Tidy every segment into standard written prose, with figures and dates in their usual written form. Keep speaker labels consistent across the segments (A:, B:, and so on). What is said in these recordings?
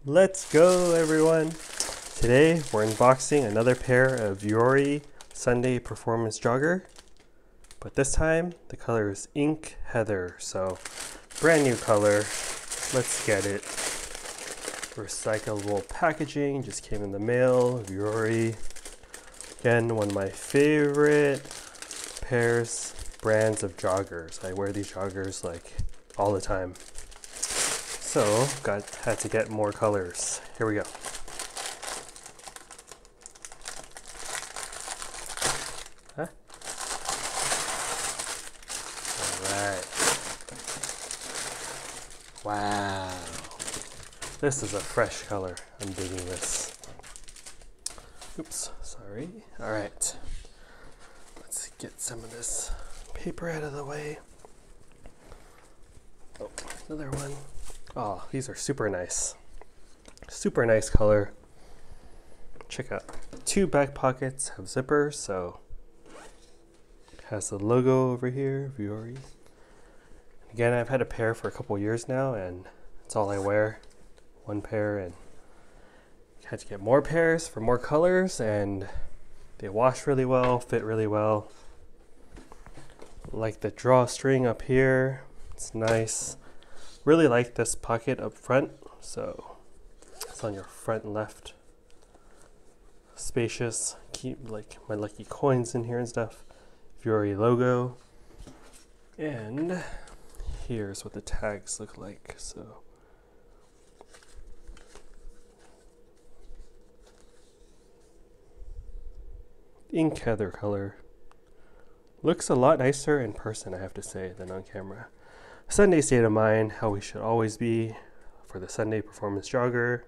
A: Let's go, everyone. Today we're unboxing another pair of Vuori Sunday Performance Jogger, but this time the color is Ink Heather, so brand new color. Let's get it. Recyclable packaging, just came in the mail. Vuori, again, one of my favorite brands of joggers. I wear these joggers like all the time. So had to get more colors. Here we go. Huh? All right. Wow. This is a fresh color. I'm digging this. Oops, sorry. All right. Let's get some of this paper out of the way. Oh, another one. Oh, these are super nice. Super nice color. Check out. 2 back pockets have zippers, so it has the logo over here, Vuori. Again, I've had a pair for a couple years now, and it's all I wear. One pair, and had to get more pairs for more colors, and they wash really well, fit really well. Like the drawstring up here, it's nice. Really like this pocket up front, so it's on your front left. Spacious. Keep like my lucky coins in here and stuff. Vuori logo. And here's what the tags look like. So Ink Heather color. Looks a lot nicer in person, I have to say, than on camera. Sunday state of mind, how we should always be for the Sunday Performance Jogger.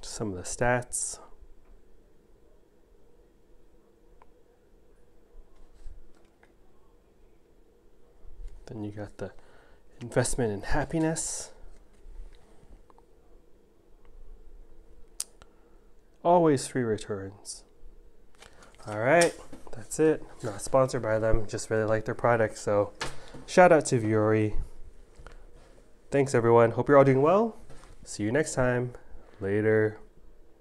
A: Some of the stats. Then you got the investment in happiness. Always free returns. All right, that's it. I'm not sponsored by them, just really like their product. So shout out to Vuori. Thanks everyone. Hope you're all doing well. See you next time. Later.